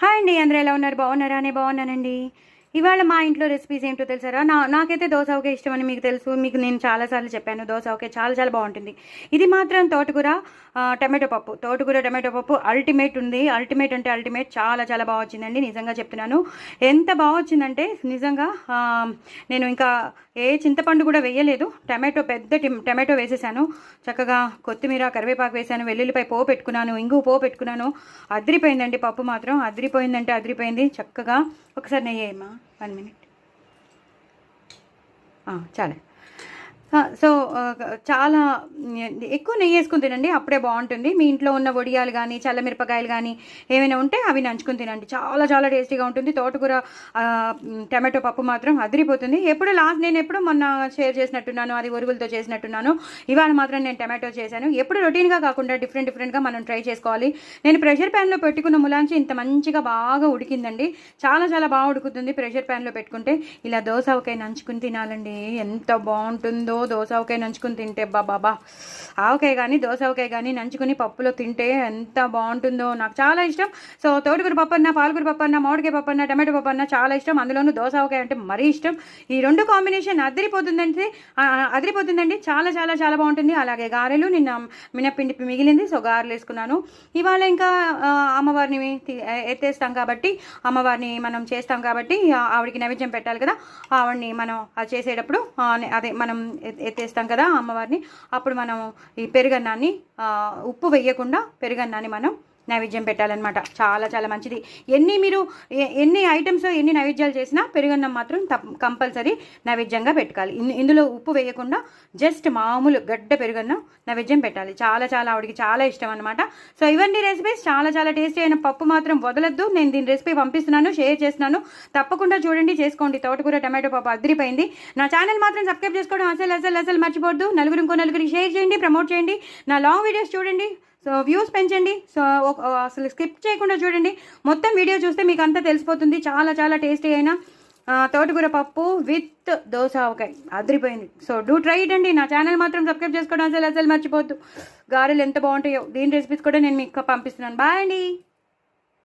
Hi అండి. అందరూ ఎలా ఉన్నారు? బాగున్నారా? నేను బాగున్నానండి. ఇవాళ మా ఇంట్లో రెసిపీస్ ఏంటో తెలుసారా? నాకైతే దోస ఆవకాయ ఇష్టమని మీకు తెలుసు. మీకు నేను చాలా సార్లు చెప్పాను. దోస ఆవకాయ చాలా చాలా బాగుంటుంది. ఇది మాత్రం తోటకూర టమాటో పప్పు. తోటకూర టమాటో పప్పు అల్టిమేట్ ఉంది. అల్టిమేట్ అంటే అల్టిమేట్. చాలా చాలా బాగా వచ్చిందండి. నిజంగా చెప్తున్నాను. ఎంత బాగా వచ్చిందంటే నిజంగా నేను ఇంకా ఏ చింతపండు కూడా వేయలేదు. పెద్ద టమాటో వేసేసాను. చక్కగా కొత్తిమీర కరివేపాకు వేసాను. వెల్లుల్లిపై పోపు పెట్టుకున్నాను. ఇంగు పోపు పెట్టుకున్నాను. అదిరిపోయిందండి పప్పు మాత్రం. అదిరిపోయిందంటే అదిరిపోయింది. చక్కగా ఒకసారి నెయ్యి వేయమ్మా. 1 మినిట్. చాలా సో చాలా ఎక్కువ నెయ్యి వేసుకుని తినండి. అప్పుడే బాగుంటుంది. మీ ఇంట్లో ఉన్న వడియాలు కానీ చల్లమిరపకాయలు కానీ ఏమైనా ఉంటే అవి నంచుకుని తినండి. చాలా చాలా టేస్టీగా ఉంటుంది. తోటకూర టమాటో పప్పు మాత్రం అదిరిపోతుంది. నేను ఎప్పుడు మొన్న షేర్ చేసినట్టున్నాను. అది ఒరుగులతో చేసినట్టున్నాను. ఇవాళ మాత్రం నేను టమాటో చేశాను. ఎప్పుడు రొటీన్గా కాకుండా డిఫరెంట్గా మనం ట్రై చేసుకోవాలి. నేను ప్రెషర్ ప్యాన్లో పెట్టుకున్న ములాంచి ఇంత మంచిగా బాగా ఉడికిందండి. చాలా చాలా బాగా ఉడుకుతుంది ప్రెషర్ ప్యాన్లో పెట్టుకుంటే. ఇలా దోస ఆవకాయ నంచుకుని తినాలండి. ఎంత బాగుంటుందో దోస ఆవకాయ నంచుకుని తింటే. బాబా ఆవకాయ కానీ దోస ఆవకాయ కానీ నంచుకుని పప్పులో తింటే ఎంత బాగుంటుందో. నాకు చాలా ఇష్టం. సో తోటకూర పప్పు అన్న, పాలకూర పప్పు అన్న, మామిడికాయ పప్పు అన్న, టమాటో పప్పు అన్న చాలా ఇష్టం. అందులోనూ దోస ఆవకాయ అంటే మరీ ఇష్టం. ఈ రెండు కాంబినేషన్ అదిరిపోతుందండి. చాలా చాలా చాలా బాగుంటుంది. అలాగే గారెలు నిన్న మినప్పిండి మిగిలింది. సో గారెలు వేసుకున్నాను. ఇవాళ ఇంకా అమ్మవారిని ఎత్తేస్తాం కాబట్టి, అమ్మవారిని మనం చేస్తాం కాబట్టి ఆవిడికి నైవేద్యం పెట్టాలి కదా. ఆవిడని మనం అది చేసేటప్పుడు మనం ఎత్తేస్తాం కదా అమ్మవారిని. అప్పుడు మనం ఈ పెరుగన్నాన్ని ఉప్పు వేయకుండా పెరుగన్నాన్ని మనం నైవేద్యం పెట్టాలన్నమాట. చాలా చాలా మంచిది. ఎన్ని ఐటమ్స్ ఎన్ని నైవేద్యాలు చేసినా పెరుగన్నం మాత్రం కంపల్సరీ నైవేద్యంగా పెట్టాలి. ఇందులో ఉప్పు వేయకుండా జస్ట్ మామూలు గడ్డ పెరుగన్నం నైవేద్యం పెట్టాలి. చాలా చాలా ఆవిడికి చాలా ఇష్టం అనమాట. సో ఇవన్నీ రెసిపీస్ చాలా చాలా టేస్టీ అయిన పప్పు మాత్రం వదలొద్దు. నేను దీని రెసిపీ పంపిస్తున్నాను, షేర్ చేస్తున్నాను. తప్పకుండా చూడండి, చేసుకోండి. తోటకూర టమాటో పప్పు అదిరిపోయింది. నా ఛానల్ మాత్రం సబ్స్క్రైబ్ చేసుకోవడం అసలు మర్చిపోద్దు. నలుగురికి షేర్ చేయండి, ప్రమోట్ చేయండి. నా లాంగ్ వీడియోస్ చూడండి. సో వ్యూస్ పెంచండి. సో అసలు స్కిప్ చేయకుండా చూడండి. మొత్తం వీడియో చూస్తే మీకు అంతా తెలిసిపోతుంది. చాలా చాలా టేస్టీ అయిన తోటకూర పప్పు విత్ దోస ఆవకాయ అదిరిపోయింది. సో డూ ట్రై ఇట్ అండి. నా ఛానల్ మాత్రం సబ్స్క్రైబ్ చేసుకోవడం అసలు మర్చిపోద్దు. గారెలు ఎంత బాగుంటాయో. దీని రెసిపీస్ కూడా నేను మీకు పంపిస్తున్నాను. బాయ్ అండి.